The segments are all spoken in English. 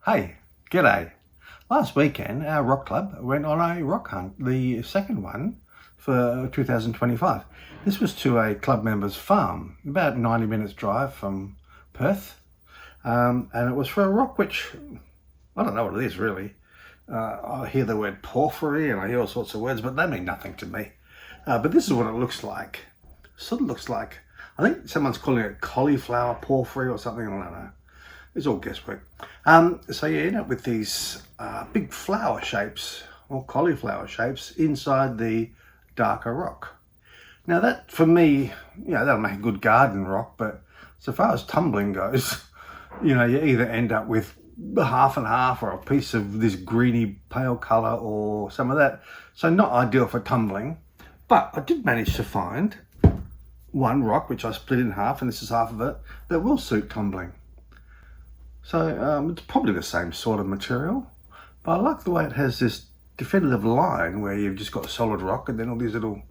Hey, g'day. Last weekend, our rock club went on a rock hunt, the second one for 2025. This was to a club member's farm, about 90 minutes drive from Perth. And it was for a rock which, I don't know what it is really. I hear the word porphyry and I hear all sorts of words, but they mean nothing to me. But this is what it looks like. Sort of looks like, I think someone's calling it cauliflower porphyry or something, I don't know. It's all guesswork. So you end up with these big flower shapes or cauliflower shapes inside the darker rock. Now that, for me, that'll make a good garden rock, but so far as tumbling goes, you either end up with half and half or a piece of this greeny pale colour or some of that. So not ideal for tumbling, but I did manage to find one rock, which I split in half, and this is half of it, that will suit tumbling. So it's probably the same sort of material, but I like the way it has this definitive line where you've just got solid rock and then all these little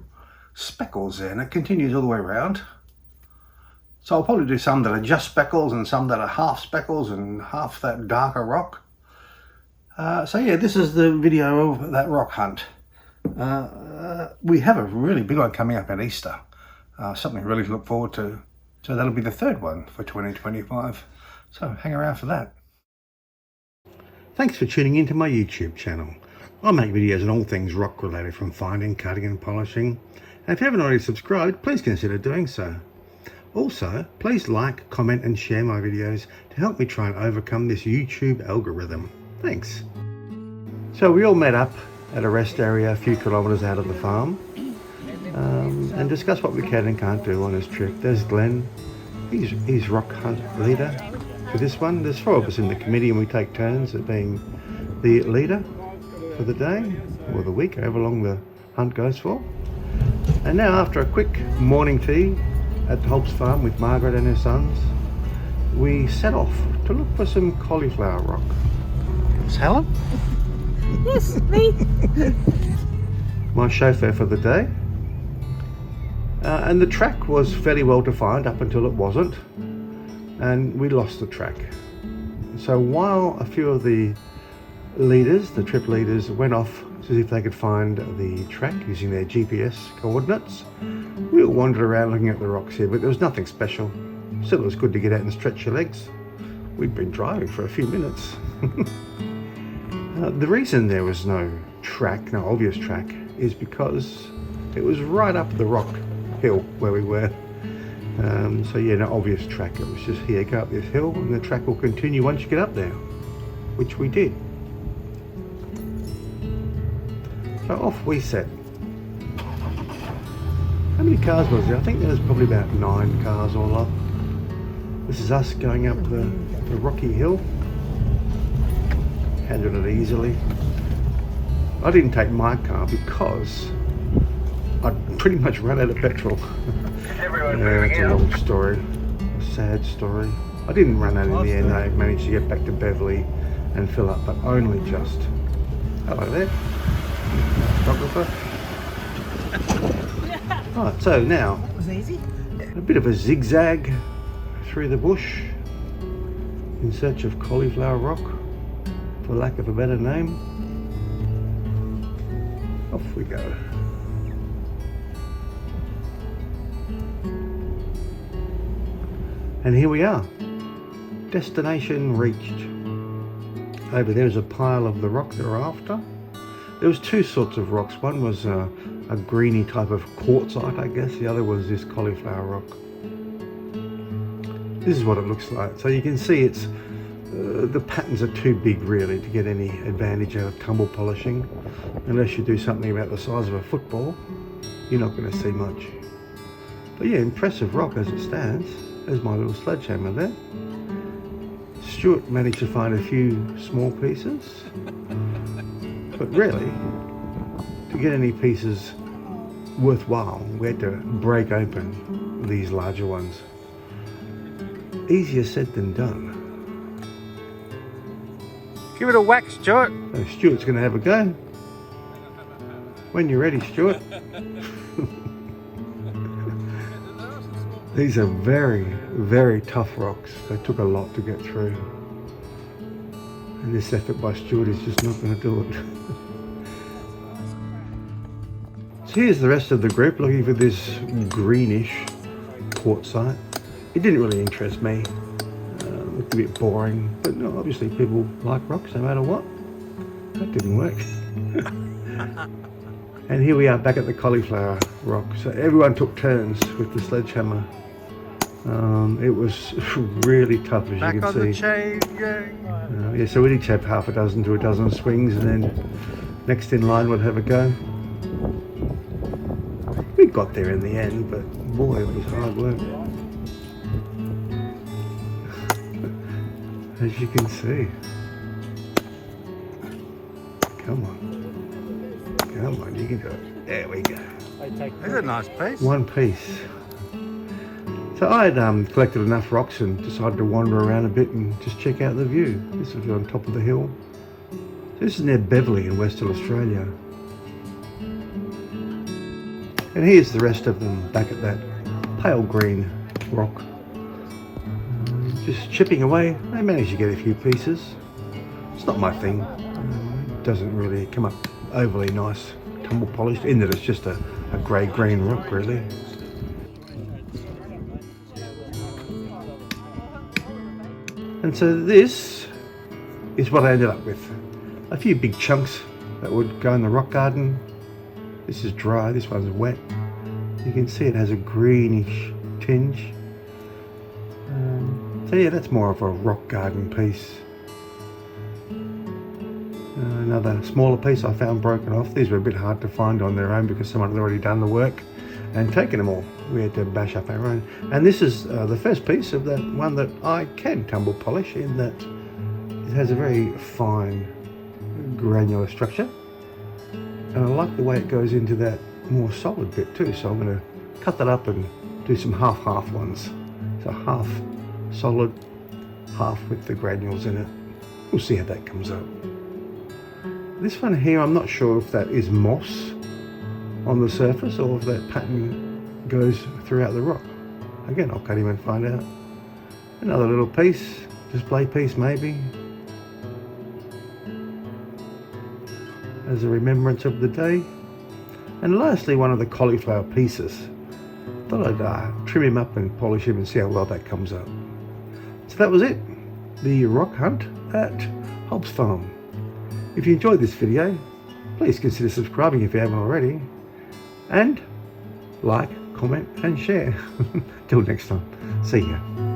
speckles there, and it continues all the way around. So I'll probably do some that are just speckles and some that are half speckles and half that darker rock. So yeah, this is the video of that rock hunt. We have a really big one coming up at Easter, something really to look forward to. So that'll be the third one for 2025. So hang around for that. Thanks for tuning into my YouTube channel. I make videos on all things rock related, from finding, cutting and polishing. And if you haven't already subscribed, please consider doing so. Also, please like, comment and share my videos to help me try and overcome this YouTube algorithm. Thanks. So we all met up at a rest area a few kilometres out of the farm and discussed what we can and can't do on this trip. There's Glenn, he's rock hunt leader. For this one, there's 4 of us in the committee and we take turns at being the leader for the day or the week, however long the hunt goes for. And now, after a quick morning tea at the Hobbs Farm with Margaret and her sons, we set off to look for some cauliflower rock. It's Helen? Yes, me. My chauffeur for the day. And the track was fairly well defined up until it wasn't. And we lost the track. So while a few of the leaders, the trip leaders, went off to see if they could find the track using their GPS coordinates, we all wandered around looking at the rocks here, but there was nothing special. Still, it was good to get out and stretch your legs. We'd been driving for a few minutes. The reason there was no track, no obvious track, is because it was right up the rock hill where we were. So yeah, no obvious track. It was just here, go up this hill and the track will continue once you get up there, which we did. So off we set. How many cars was there? I think there was probably about 9 cars all up. This is us going up the rocky hill. Handled it easily. I didn't take my car because I pretty much ran out of petrol. It's a long story, a sad story. I didn't run out in the end. I managed to get back to Beverley and fill up, but only just. Hello there, photographer. Right, so now That was easy. a bit of a zigzag through the bush in search of cauliflower rock, for lack of a better name. Off we go. And here we are, destination reached. Over there is a pile of the rock they're after. There was 2 sorts of rocks. One was a greeny type of quartzite, I guess. The other was this cauliflower rock. This is what it looks like. So you can see it's the patterns are too big really to get any advantage out of tumble polishing. Unless you do something about the size of a football, you're not going to see much. But yeah, impressive rock as it stands. There's my little sledgehammer there. Stuart managed to find a few small pieces, but really, to get any pieces worthwhile, we had to break open these larger ones. Easier said than done. Give it a whack, Stuart. So Stuart's going to have a go. When you're ready, Stuart. These are very, very tough rocks. They took a lot to get through. And this effort by Stuart is just not going to do it. So here's the rest of the group looking for this greenish quartzite. It didn't really interest me. Looked a bit boring, but no, obviously people like rocks no matter what. That didn't work. And here we are back at the Cauliflower Rock. So everyone took turns with the sledgehammer. It was really tough, as Back you on can the see. chain gang. Yeah, so we'd each have half a dozen to a dozen swings, and then next in line would have a go. We got there in the end, but boy, it was hard work. As you can see. Come on. Come on, you can do it. There we go. That's a nice piece. One piece. So I had collected enough rocks and decided to wander around a bit and just check out the view. This was on top of the hill. So this is near Beverley in Western Australia. And here's the rest of them back at that pale green rock. Just chipping away. I managed to get a few pieces. It's not my thing. It doesn't really come up overly nice, tumble polished, in that it's just a grey-green rock really. And so this is what I ended up with. A few big chunks that would go in the rock garden. This is dry, this one's wet. You can see it has a greenish tinge. So yeah, that's more of a rock garden piece. Another smaller piece I found broken off. These were a bit hard to find on their own because someone had already done the work and taken them all. We had to bash up our own. And this is the first piece of that one that I can tumble polish, in that it has a very fine granular structure. And I like the way it goes into that more solid bit too. So I'm going to cut that up and do some half-half ones. So half solid, half with the granules in it. We'll see how that comes up. This one here, I'm not sure if that is moss on the surface or if that pattern goes throughout the rock. Again, I'll cut him and find out. Another little piece, display piece maybe, as a remembrance of the day. And lastly, one of the cauliflower pieces. Thought I'd trim him up and polish him and see how well that comes up. So that was it, the rock hunt at Hobbs Farm. If you enjoyed this video, please consider subscribing if you haven't already, and like, comment and share. Till next time, see ya.